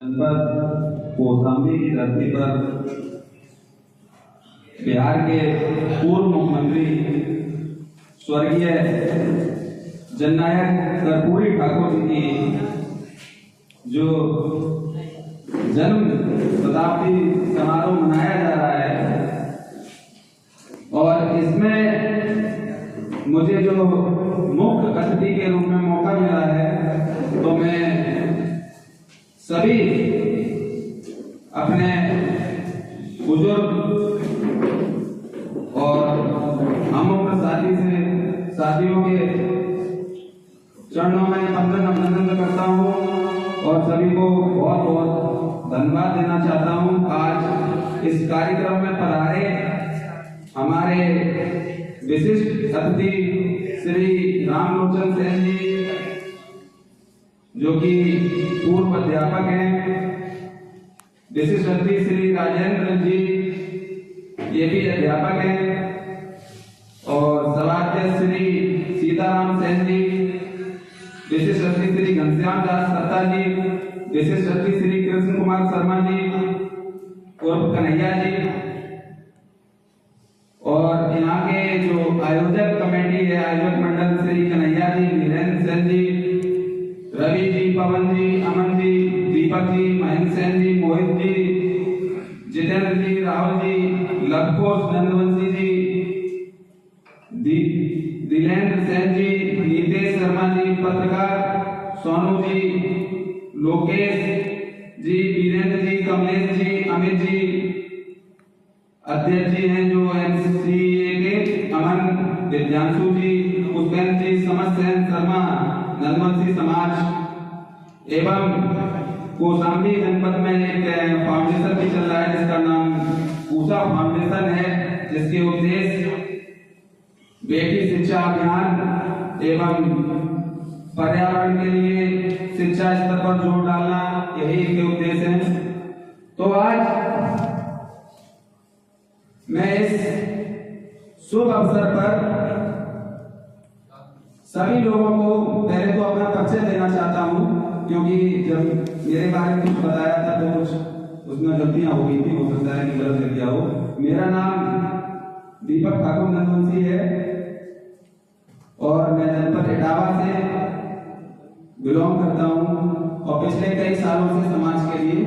जनपद कौशाम्बी की धरती पर बिहार के पूर्व मुख्यमंत्री स्वर्गीय जननायक कर्पूरी ठाकुर जी की जो जन्म शताब्दी समारोह मनाया जा रहा है और इसमें मुझे जो मुख्य अतिथि के रूप में मौका मिला है तो मैं सभी अपने बुजुर्ग और हम उम्र साथियों के चरणों में वंदन अभिनंदन करता हूँ और सभी को बहुत बहुत धन्यवाद देना चाहता हूँ। आज इस कार्यक्रम में पधारे हमारे विशिष्ट अतिथि श्री रामलोचन सेन जी जो कि पूर्व अध्यापक हैं, विशिष्ट अतिथि श्री राजेंद्र जी ये भी अध्यापक हैं और सभाध्यक्ष श्री सीताराम सेन जी, विशिष्ट अतिथि श्री घनश्याम दास सत्ता जी, विशिष्ट अतिथि श्री कृष्ण कुमार शर्मा जी और कन्हैया जी और यहाँ के जो आयोजक कमेटी है, आयोजक मंडल श्री कन्हैया जी, वीरेंद्र सेन जी, रवि जी, पवन जी, अमन जी, दीपक जी, महेंद्र सेन जी, मोहित जी, जितेंद्र जी, राहुल जी, लवकोश नंदवंशी जी, दिलेंद्र सेन जी, नीतेश शर्मा जी, पत्रकार सोनू जी, लोकेश जी, वीरेंद्र जी, कमलेश जी, अमित जी, अध्यक्ष जी हैं जो एमसीए के अमन विद्यांशु जी, पुष्पेंद्र जी, समस्त सेन शर्मा, नंदवंशी समाज एवं कौशाम्बी जनपद में एक फाउंडेशन भी चल रहा है जिसका नाम पूसा फाउंडेशन है, जिसके उद्देश्य बेटी शिक्षा अभियान एवं पर्यावरण के लिए शिक्षा स्तर पर जोर डालना, यही इनके उद्देश्य हैं। तो आज मैं इस शुभ अवसर पर सभी लोगों को पहले तो अपना परिचय देना चाहता हूं, क्योंकि जब मेरे बारे में कुछ बताया था तो कुछ उसमें गलतियां हो गई थी, हो सकता है कि गलत लिख दिया हो। मेरा नाम दीपक ठाकुर नंदवंशी है और मैं जनपद इटावा से बिलोंग करता हूं और पिछले कई सालों से समाज के लिए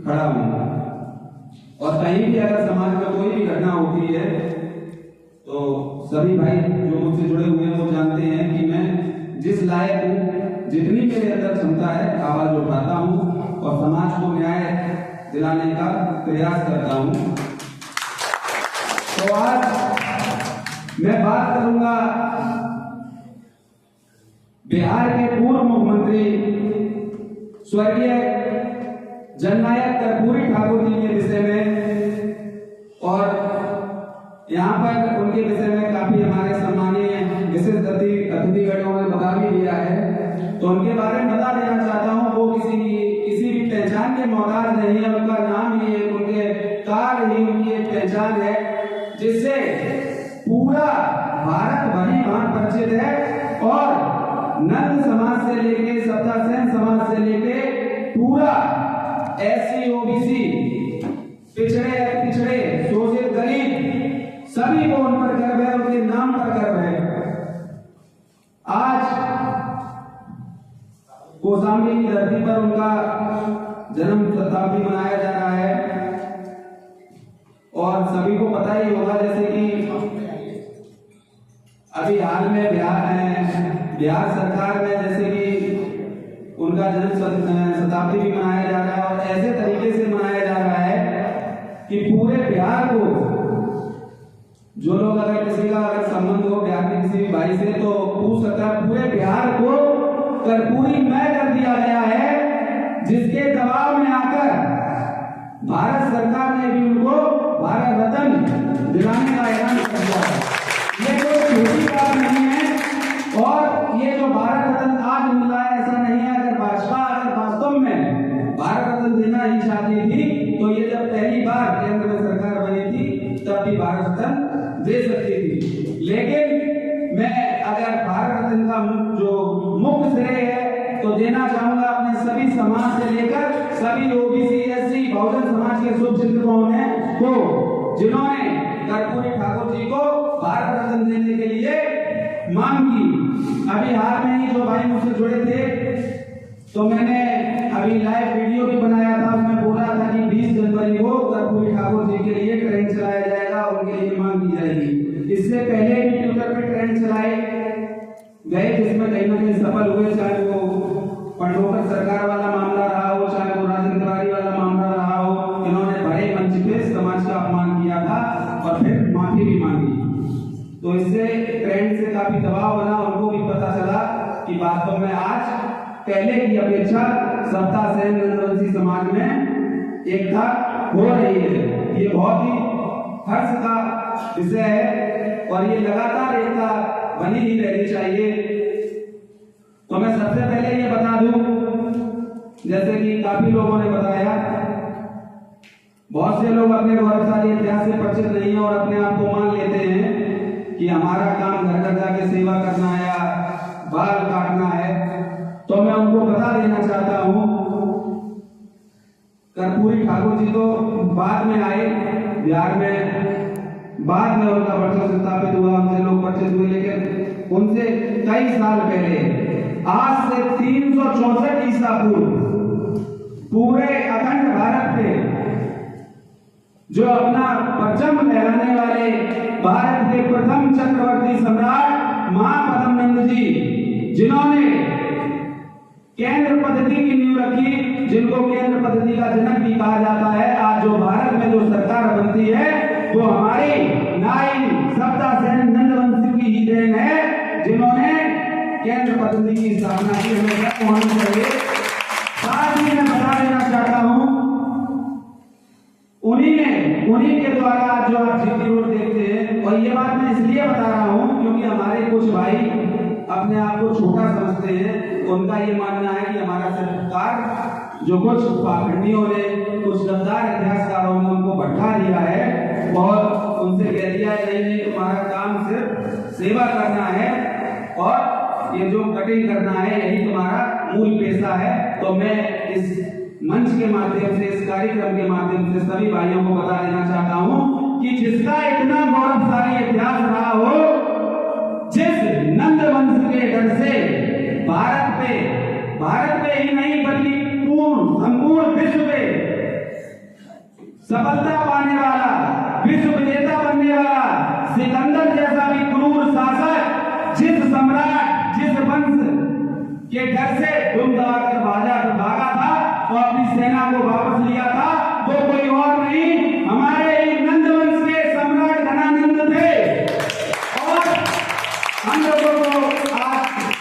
खड़ा हूं और कहीं भी अगर समाज में कोई भी घटना होती है तो सभी भाई जो मुझसे जुड़े हुए हैं वो जानते हैं कि मैं जिस लायक हूँ, जितनी मेरे अंदर क्षमता है आवाज उठाता हूँ और समाज को न्याय दिलाने का प्रयास करता हूँ। तो आज मैं बात करूंगा बिहार के पूर्व मुख्यमंत्री स्वर्गीय जननायक कर्पूरी ठाकुर जी के विषय में और यहाँ पर उनके विषय में काफी हमारे सम्मानीय विशिष्ट अतिथिगणों ने बता भी दिया है, तो उनके बारे में बता देना चाहता हूँ। वो किसी भी पहचान के मोहताज नहीं है, उनका नाम ही है, उनके कार्य ही उनकी एक पहचान है जिससे पूरा भारत भली भांति परिचित है और नंद समाज से लेके सत्तासेन समाज से लेके पूरा एससी ओबीसी पिछड़े शोषित गरीब सभी को उन पर गर्व है, उनके नाम पर गर्व है। आज कौशाम्बी की धरती पर उनका जन्म शताब्दी मनाया जा रहा है और सभी को पता ही होगा जैसे कि अभी हाल में बिहार सरकार में जैसे कि उनका जन्म शताब्दी भी मनाया जा रहा है और ऐसे तरीके से मनाया जा रहा है कि पूरे बिहार को जो लोग अगर किसी का अगर संबंध हो बिहार के किसी भी भाई से तो पूछ सकता है, पूरे बिहार को कर्पूरीमय कर दिया गया है, जिसके दबाव में आकर भारत सरकार ने भी उनको भारत रत्न दिलाने का ऐलान कर दिया है। ये कोई छोटी बात नहीं है और ये जो भारत रत्न आज मिल रहा है ऐसा नहीं है। अगर भाजपा अगर वास्तव में भारत रत्न देना ही चाहती थी तो ये जब पहली बार केंद्र में सरकार बनी थी तब भी भारत रत्न दे सकती थी, लेकिन मैं अगर भारत रत्न का जो मुख्य श्रेय है तो देना चाहूंगा अपने सभी समाज से लेकर सभी को जिन्होंने कर्पूरी ठाकुर जी को भारत रत्न देने के लिए मांग की। अभी हाल में ही जो भाई मुझसे जुड़े थे, तो मैंने अभी लाइव वीडियो भी बनाया था, उसमें बोला था कि 20 जनवरी को कर्पूरी ठाकुर जी के लिए ट्रेन चलाया जाएगा, उनके लिए मांग की जाएगी। इससे पहले भी ट्विटर पे ट्रेन चलाए गए, जिसमें कहीं ना कहीं सफल हुए, चाहे वो पंडोकर सरकार वाला मामला रहा हो, चाहे वो राजन तिवारी वाला मामला रहा हो। इन्होंने बड़े मंच पे समाज का अपमान किया था और फिर माफी भी मांगी। तो इससे ट्रेंड से काफी दबाव बना, उनको भी पता चला कि वास्तव में आज पहले की अपेक्षा सत्ता सेन नंदवंशी समाज में एकता हो रही है। ये बहुत ही हर्ष का विषय है और ये लगातार एकता बनी ही रहनी चाहिए। तो मैं सबसे पहले ये बता दूं, जैसे कि काफी लोगों ने बताया, बहुत से लोग अपने गौरवशाली इतिहास से परिचित नहीं है और अपने आप को मान लेते हैं कि हमारा काम घर घर जाके सेवा करना है या बाल काटना है। तो मैं उनको बता देना चाहता हूं, कर्पूरी ठाकुर जी तो बाद में आए बिहार में, बाद में उनका वर्चस्व स्थापित हुआ, उनसे लोग परिचित हुए, लेकिन उनसे कई साल पहले, आज से 364 ईसा पूर्व, पूरे अखंड भारत पे जो अपना परचम लहराने वाले भारत के प्रथम चक्रवर्ती सम्राट महापद्म नंद जी, जिन्होंने केंद्र पद्धति की नींव रखी, जिनको केंद्र पद्धति का जनक भी कहा जाता है। आज जो भारत में जो सरकार बनती है वो हमारी नाई सत्ता सेन नंदवंशी की ही देन है, जिन्होंने केंद्र पद्धति की स्थापना की। हमें होना चाहिए। साथ ही मैं बता देना चाहता हूं, उन्हीं के द्वारा जो आप जीटी रोड देखते हैं, और ये बात मैं इसलिए बता रहा हूं क्योंकि हमारे कुछ भाई अपने आप को छोटा समझते हैं। उनका ये मानना है कि हमारा सरकार, जो कुछ पाखंडियों ने, कुछ गद्दार इतिहासकारों ने उनको भटका दिया है और उनसे कह दिया है नहीं, तुम्हारा काम सिर्फ सेवा करना है और ये जो कटिंग करना है यही तुम्हारा मूल पेशा है। तो मैं इस मंच के माध्यम से, इस कार्यक्रम के माध्यम से सभी भाइयों को बता देना चाहता हूं कि जिसका इतना गौरवशाली इतिहास रहा हो, जिस नंद वंश के डर से भारत पे ही नहीं बल्कि संपूर्ण विश्व में सफलता पाने वाला, विश्व विजेता बनने वाला सिकंदर जैसा भी क्रूर शासक, जिस सम्राट, जिस वंश के डर से दुम दबाकर भागा था और अपनी सेना को वापस लिया था, वो कोई और नहीं, हमारे ही नंद वंश के सम्राट धनानंद थे। और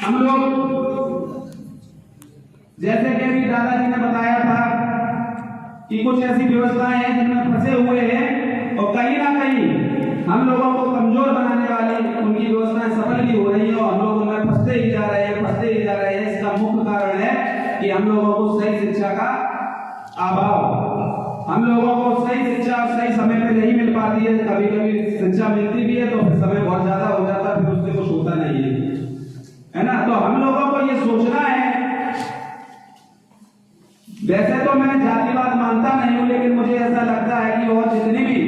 हम लोग जैसे कि अभी दादाजी ने बताया था कि कुछ ऐसी व्यवस्थाएं हैं जिनमें फंसे हुए हैं और कहीं ना कहीं हम लोगों को कमजोर बनाने वाली उनकी व्यवस्थाएं सफल भी हो रही है और हम लोग उनमें फंसते ही जा रहे हैं। इसका मुख्य कारण है कि हम लोगों को सही शिक्षा का अभाव, हम लोगों को सही शिक्षा सही समय पे नहीं मिल पाती है। कभी कभी शिक्षा मिलती भी है तो फिर समय बहुत ज्यादा हो जाता है, फिर उससे कुछ होता नहीं है ना। तो हम लोगों को ये सोचना है, वैसे तो मैं जातिवाद मानता नहीं हूं, लेकिन मुझे ऐसा लगता है कि और जितनी भी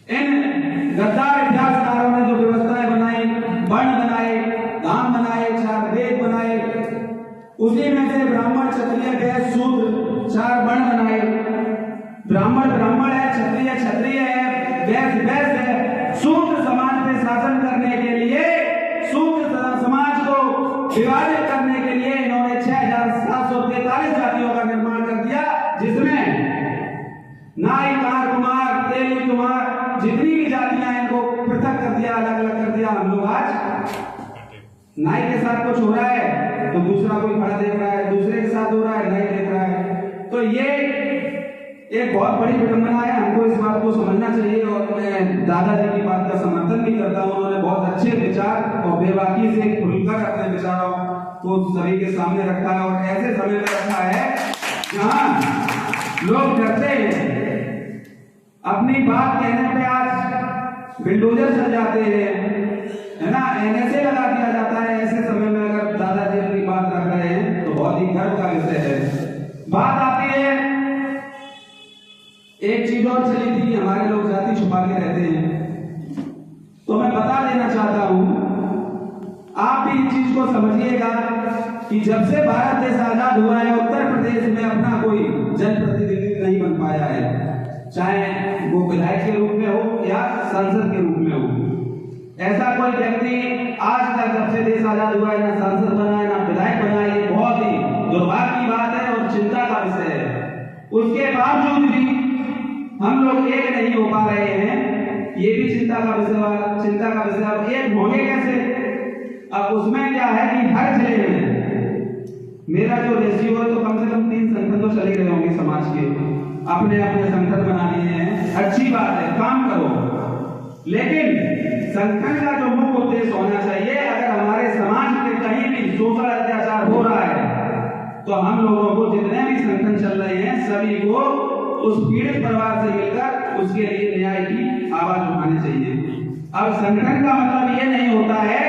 इन गद्दार इतिहासकारों ने जो व्यवस्थाएं बनाई, वर्ण बनाए, धाम बनाए, 4 वेद बनाए, उसी में से ब्राह्मण, क्षत्रिय, वैश्य, शूद्र 4 वर्ण बनाए। ब्राह्मण ब्राह्मण है, क्षत्रिय क्षत्रिय है, वैश्य वैश्य है। शूद्र समाज पे शासन करने के लिए, शूद्र समाज को विभाजित करने के लिए इन्होंने 6743 जातियों का निर्माण कर दिया, जिसमें नाई, कुमार, तेली कुमार, जितनी भी जातियां इनको पृथक कर दिया, अलग अलग कर दिया। हम लोग आज नाई के साथ कुछ हो रहा है तो दूसरा कोई खड़ा देख रहा है, दूसरे के साथ हो रहा है, नाई देख रहा है। तो ये एक बहुत बड़ी विडंबना है, हमको इस बात को समझना चाहिए। और मैं दादाजी की बात का समर्थन भी करता हूँ, उन्होंने बहुत अच्छे विचार और बेबाकी से खुलकर अपने विचारों को सभी के सामने रखा है और ऐसे समय में रखा है जहां लोग डरते हैं, अपनी बात कहने पे आज बिल्डोजर चल जाते हैं, है ना, एनएसए लगा दिया जाता है। ऐसे समय में अगर दादाजी अपनी बात रख रहे हैं तो बहुत ही गर्व का विषय है। बात आती है एक चीज और चली थी कि हमारे लोग जाति छुपा के रहते हैं, तो मैं बता देना चाहता हूं, आप भी इस चीज को समझिएगा कि जब से भारत देश आजाद हुआ है उत्तर प्रदेश में अपना कोई जनप्रतिनिधि नहीं बन पाया है, चाहे वो विधायक के रूप में हो या सांसद के रूप में हो। ऐसा कोई व्यक्ति आज तक जब से देश आजाद हुआ है ना सांसद बना है ना विधायक बना है। ये बहुत ही दुर्भाग्य की बात है और चिंता का विषय है। उसके बावजूद भी हम लोग एक नहीं हो पा रहे हैं, ये भी चिंता का विषय। अब एक होंगे कैसे? अब उसमें क्या है कि हर जिले में मेरा जो रेशियो है तो कम से कम 3 संगठन तो चले गए होंगे समाज के, अपने अपने संगठन बना लिए हैं। अच्छी बात है, काम करो, लेकिन संगठन का जो मुख्य उद्देश्य होना चाहिए, अगर हमारे समाज में कहीं भी शोषण अत्याचार हो रहा है तो हम लोगों को जितने भी संगठन चल रहे हैं सभी को उस पीड़ित परिवार से मिलकर उसके लिए न्याय की आवाज उठानी चाहिए। अब संगठन का मतलब ये नहीं होता है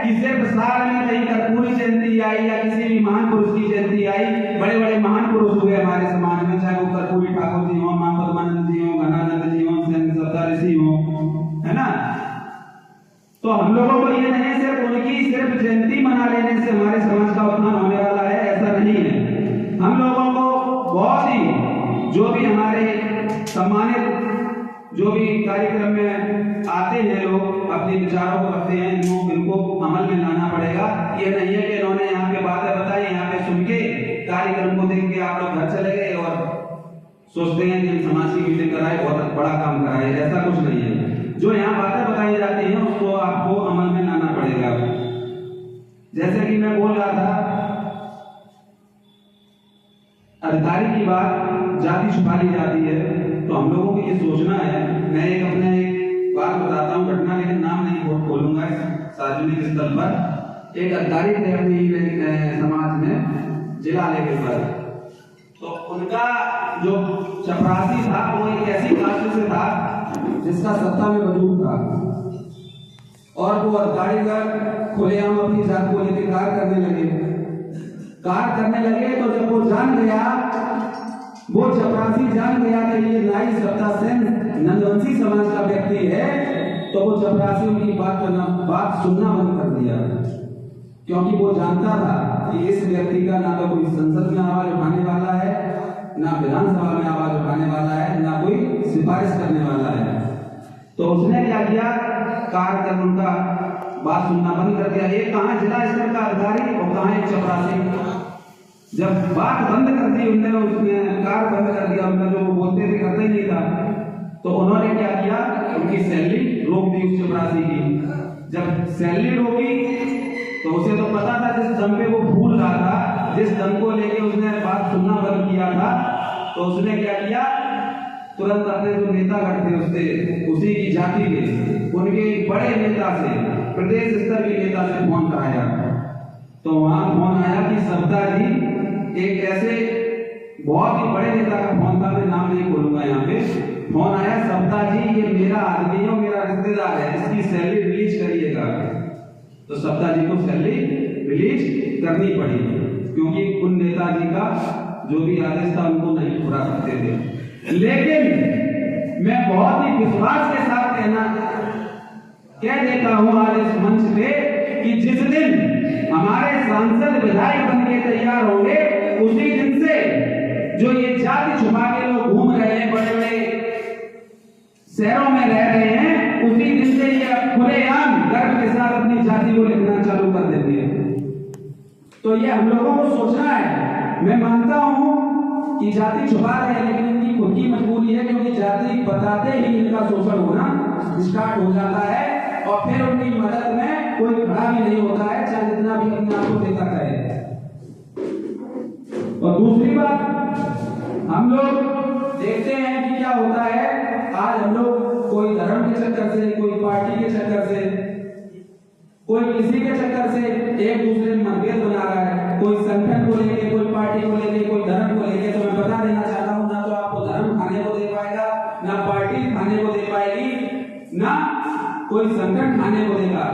कि सिर्फ साल में कहीं कर्पूरी जयंती आई या किसी भी महान पुरुष की जयंती आई। बड़े बड़े महान पुरुष हुए हमारे समाज में, चाहे वो कर्पूरी ठाकुर जी हो, मां पद्मानंद जी हो, घनानंद जी हो, सरदार ऋषि हो, है ना। तो हम लोगों को ये नहीं सिर्फ उनकी सिर्फ जयंती मना लेने से हमारे समाज का उत्थान होने वाला है, ऐसा नहीं है। हम लोगों को बहुत ही जो भी हमारे सम्मानित जो भी कार्यक्रम में आते हैं लोग अपने विचारों को रखते हैं, इनको अमल में लाना पड़ेगा। ये नहीं है कि इन्होंने यहाँ पे बातें बताई, यहाँ पे सुन के कार्यक्रम को देख के आप लोग घर चले गए और सोचते हैं कि समाज की मीटिंग कराए, बहुत बड़ा काम कराए, ऐसा कुछ नहीं है। जो यहाँ बातें बताई जाती हैं उसको आपको अमल में लाना पड़ेगा। जैसे कि मैं बोल रहा था, अधिकारी की बात जाति छुपा ली जाती है, तो हम लोगों को ये सोचना है। मैं एक अपने बात बताता हूँ, घटना, लेकिन नाम नहीं बोलूंगा सार्वजनिक स्थल पर। एक अधिकारी थे अपनी समाज में जिला लेवल पर, तो उनका जो चपरासी था वो एक ऐसी कास्ट से था जिसका सत्ता में वजूद था, और वो अधिकारी का खुलेआम अपनी जात को लेकर कार्य करने लगे। तो जब वो जान गया, वो चपरासी जान गया कि ये नाई सत्ता सेन नंदवंशी समाज का व्यक्ति है, तो वो चपरासी उनकी बात सुनना बंद कर दिया, क्योंकि वो जानता था कि इस व्यक्ति का ना तो कोई संसद में आवाज उठाने वाला है, ना विधानसभा में आवाज उठाने वाला है, ना कोई सिफारिश करने वाला है। तो उसने क्या किया, कार्यक्रम उनका बात सुनना बंद कर दिया। एक कहाँ जिला स्तर का अधिकारी और कहाँ एक चपरासी। जब बात बंद कर दी उनने, उसने कार बंद कर दिया, उनका जो वो बोलते थे करता ही नहीं था, तो उन्होंने क्या किया, उनकी सैलरी रोक दी उस चपरासी की। जब सैलरी रोकी तो उसे तो पता था जिस दम पे वो फूल रहा था, जिस दम को लेके उसने बात सुनना बंद किया था, तो उसने क्या किया, तुरंत अपने जो नेतागण थे उससे, उसी की जाति के उनके बड़े नेता से, प्रदेश स्तर के नेता से फोन कराया। तो वहां फोन आया कि सब्दा जी, एक ऐसे बहुत ही बड़े नेता का फोन था, मैं नाम नहीं बोलूंगा यहाँ पे, फोन आया, सब्दा जी ये मेरा आदमी है, मेरा रिश्तेदार है, इसकी सैलरी रिलीज करिएगा। तो सब्दा जी को सैलरी रिलीज करनी पड़ी, क्योंकि उन नेताजी का जो भी आदेश था उनको नहीं पूरा करते थे। लेकिन मैं बहुत ही विश्वास के साथ कह देता हूं आज इस मंच पे कि जिस दिन हमारे सांसद विधायक बन के तैयार होंगे, उसी दिन से जो ये जाति छुपा के लोग घूम रहे हैं, बड़े बड़े शहरों में रह रहे हैं, उसी दिन से ये खुलेआम गर्व के साथ अपनी जाति को लिखना चालू कर देते हैं। तो ये हम लोगों को सोचना है। मैं मानता हूं कि जाति छुपा रहे हैं, लेकिन इनकी खुद की मजबूरी है, क्योंकि जाति बताते ही इनका शोषण होना स्टार्ट हो जाता है, और फिर उनकी मदद में कोई खड़ा भी नहीं होता है, चाहे जितना भी अपने आप को देता है। और दूसरी बात, हम लोग देखते हैं कि क्या होता है, आज हम लोग कोई धर्म के चक्कर से, कोई पार्टी के चक्कर से, कोई किसी के चक्कर से एक दूसरे में मतभेद बना रहा है, कोई संगठन को लेके, कोई पार्टी को लेके, कोई धर्म को लेके। तो मैं बता देना चाहता हूँ, ना तो आपको धर्म खाने को दे पाएगा, ना पार्टी खाने को दे पाएगी, ना कोई संगठन खाने को देगा।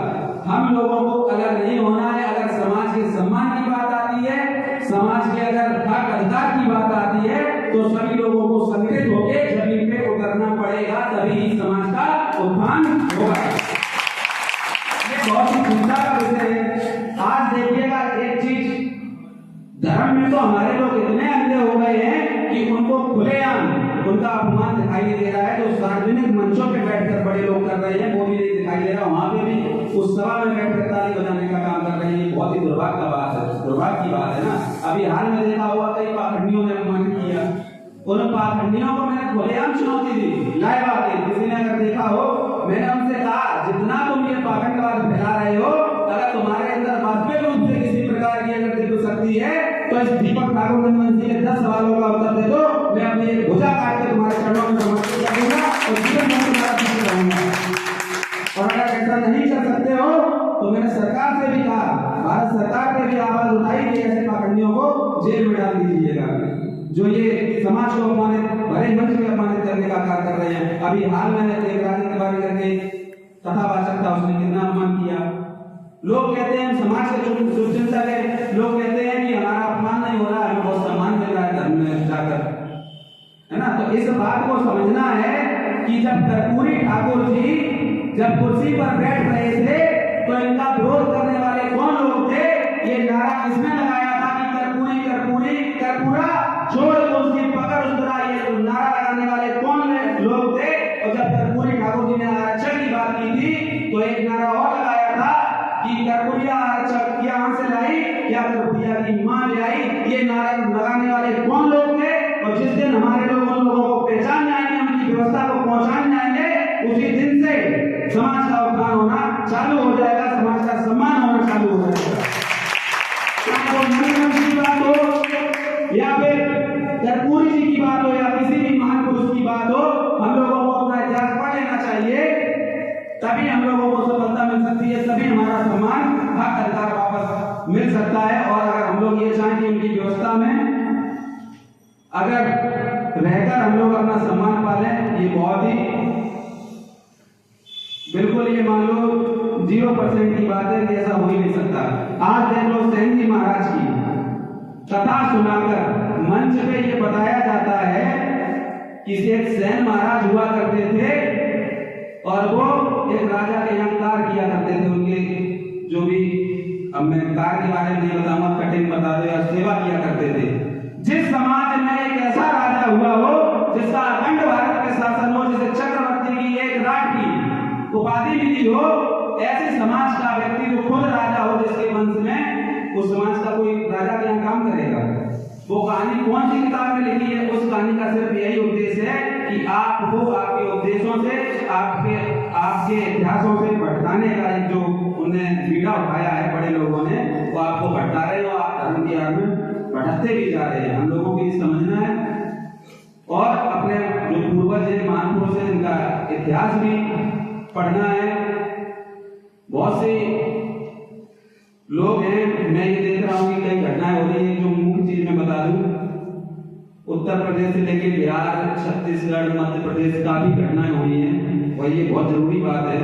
हम लोगों को अलग नहीं होना है। अगर समाज के सम्मान की बात आती है, समाज के अगर हक अधिकार की बात आती है, तो सभी लोगों को संगठित होकर जमीन पे करना पड़ेगा, तभी समाज का उत्थान होगा। ये बहुत ही चिंता का विषय है। आज देखिएगा एक चीज, धर्म में तो हमारे लोग इतने अंधे हो गए हैं कि उनको खुलेआम उनका अपमान दिखाई दे रहा है। जो सार्वजनिक मंचों पे बैठकर बड़े लोग कर रहे हैं वो भी नहीं दिखाई दे रहा, वहां पे भी उस सभा में बैठकर ताली बजाने का काम कर रहे हैं। बहुत ही दुर्भाग्य की बात है, दुर्भाग्य की बात है ना। अभी हाल में देखा हुआ कई पाखंडियों ने अपमान किया, उन पाखंडियों को मैंने खुलेआम चुनौती दी, लाइव आके, किसी ने अगर देखा हो, मैंने उनसे कहा जितना तुम ये पाखंडवाद फैला रहे हो, अगर तुम्हारे अंदर वास्तविक रूप से किसी प्रकार की अगर दिव्य शक्ति है तो इस दीपक ठाकुर रंगवंशी के 10 सवालों का उत्तर दे दो, मैं अपनी एक भुजा काट के तुम्हारे चरणों में समर्पित कर दूंगा और जीवन भर तुम्हारा पीछे रहूंगा। और अगर ऐसा नहीं कर सकते हो तो मैंने सरकार से भी कहा, भारत सरकार ने भी आवाज उठाई कि ऐसे पाखंडियों को जेल में डाल दीजिएगा जो ये समाज को अपमानित, भरे मंच में अपमानित करने का कार्य कर रहे हैं। अभी हाल में एक राजनीति बारी करके कथावाचक था, उसने कितना अपमान किया। लोग कहते हैं समाज के शुभचिंतक है, लोग कहते हैं कि हमारा अपमान नहीं हो रहा है, हमें बहुत सम्मान मिल रहा है धर्म में जाकर, है ना। तो इस बात को समझना है कि जब कर्पूरी ठाकुर जी जब कुर्सी पर बैठ रहे थे तो इनका विरोध करने वाले कौन लोग थे? ये नारा किसने लगाया था कि कर्पूरी कर्पूरी कर्पूरा छोड़ दो उसकी पकड़ उतरा, ये नारा लगाने वाले कौन लोग थे? और जब कर्पूरी ठाकुर जी ने आरक्षण की बात की थी तो एक नारा और लगाया था कि कर्पूरिया आरक्षण यहाँ से लाई, क्या कर्पूरिया की मां ले आई? ये नारा लगाने वाले कौन लोग थे? और जिस दिन हमारे लोग उन लोगों को पहचान जाएंगे, उनकी व्यवस्था को पहुंचान जाएंगे, उसी दिन से समाज का उत्थान होना चालू हो जाएगा, समाज का सम्मान होना चालू हो जाएगा। की बात हो या फिर कर्पूरी जी की बात हो या किसी भी महान पुरुष की बात हो, हम लोगों को अपना इतिहास पढ़ लेना चाहिए, तभी हम लोगों को सफलता मिल सकती है, तभी हमारा सम्मान हक अधिकार वापस मिल सकता है। और अगर हम लोग ये चाहें कि उनकी व्यवस्था में अगर रहकर हम लोग अपना सम्मान पालें, ये बहुत ही बिल्कुल ये मान लो 0% की बात है कि ऐसा हो ही नहीं सकता। आज देख लो सेन जी महाराज की कथा सुनाकर मंच पे ये बताया जाता है कि एक सेन महाराज हुआ करते थे और वो एक राजा के यहाँ कार्य किया करते थे। उनके जो भी, अब मैं कार्य के बारे में नहीं बताऊंगा, कटिंग बता दो, या सेवा किया करते थे। जिस समाज में एक ऐसा राजा हुआ हो जिसका अखंड भारत के शासन हो, जिसे चक्रवर्ती की एक राज की उपाधि मिली हो, ऐसे समाज का व्यक्ति जो खुद राजा हो, जिसके वंश में उस समाज का कोई राजा के यहाँ काम करेगा। वो कहानी कौन सी किताब में लिखी है? उस कहानी का सिर्फ यही उद्देश्य है कि आपको आपके उपदेशों से, आपके इतिहासों से भटकाने का एक जो उन्हें बीड़ा उठाया है बड़े लोगों ने, वो आपको भटका रहे हो, आप धर्म की आड़ में भटकते भी जा रहे हैं। हम लोगों को ये समझना है और अपने जो पूर्वज हैं, महान पुरुष हैं, इनका इतिहास भी पढ़ना है। बहुत से लोग हैं, मैं ये देख रहा हूँ कि कई घटनाएं हो रही हैं। जो मुख्य चीज मैं बता दूं, उत्तर प्रदेश से लेकर बिहार, छत्तीसगढ़, मध्य प्रदेश काफी घटनाएं हुई हैं और ये बहुत जरूरी बात है।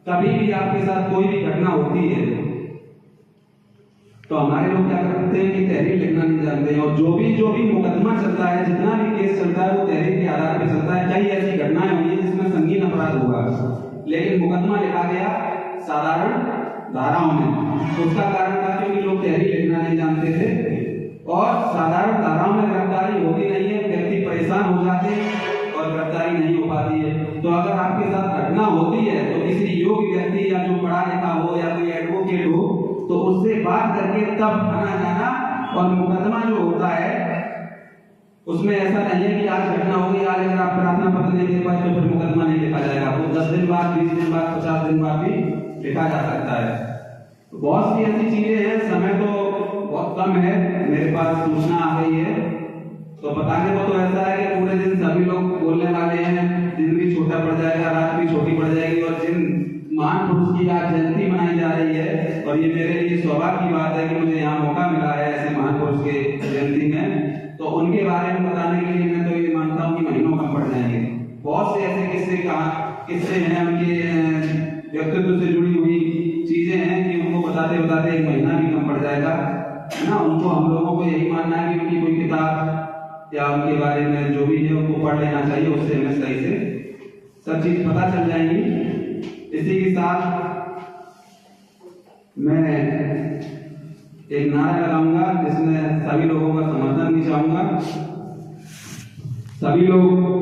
कभी भी आपके साथ कोई भी घटना होती है तो हमारे लोग क्या करते हैं कि तहरीर लिखना नहीं जानते हैं, और जो भी मुकदमा चलता है, जितना भी केस चलता है, वो तहरीर के आधार पर चलता है। कई ऐसी घटनाएं हुई हैं जिसमें संगीन अपराध हुआ, लेकिन मुकदमा लिखा गया साधारण धाराओं में। उसका कारण था क्योंकि लोग तहरीर लिखना नहीं जानते थे और साधारण धाराओं में गिरफ्तारी होती नहीं है, व्यक्ति परेशान हो जाते हैं और गिरफ्तारी नहीं हो पाती है। तो अगर आपके साथ घटना होती है तो किसी योग्य व्यक्ति या जो पढ़ा लिखा हो या कोई एडवोकेट हो तो उससे बात करके तब थाना जाना। और मुकदमा जो होता है उसमें ऐसा नहीं है कि आज घटना होगी, आज अगर आप प्रार्थना पत्र नहीं दे पाए तो फिर मुकदमा नहीं लिखा जाएगा। वो 10 दिन बाद, 20 दिन बाद, 50 दिन बाद भी लिखा जा सकता है। तो बहुत सी ऐसी चीजें हैं, समय तो बहुत कम है, मेरे पास सूचना आ गई है तो बताने को तो ऐसा है कि पूरे दिन सभी लोग बोलने वाले हैं, दिन भी छोटा पड़ जाएगा, रात भी छोटी पड़ जाएगी। और जिन महान पुरुष की आज जयंती मनाई जा रही है और ये मेरे लिए सौभाग्य की बात है कि मुझे यहाँ मौका मिला है ऐसे महान पुरुष के जयंती में, तो उनके बारे में बताने के लिए मैं तो ये मानता हूँ कि महीनों कम पड़ जाएंगे। बहुत से ऐसे किस्से हैं, उनके व्यक्तित्व से जुड़ी हुई चीजें हैं कि उनको बताते बताते एक महीना भी कम पड़ जाएगा, है ना। उनको हम लोगों को यही मानना है कि उनकी कोई किताब या उनके बारे में जो भी है उनको पढ़ लेना चाहिए, उससे हमें सही से सब चीज पता चल जाएंगी। इसी के साथ मैं एक नारा लगाऊंगा जिसमें सभी लोगों का समर्थन भी चाहूंगा। सभी लोग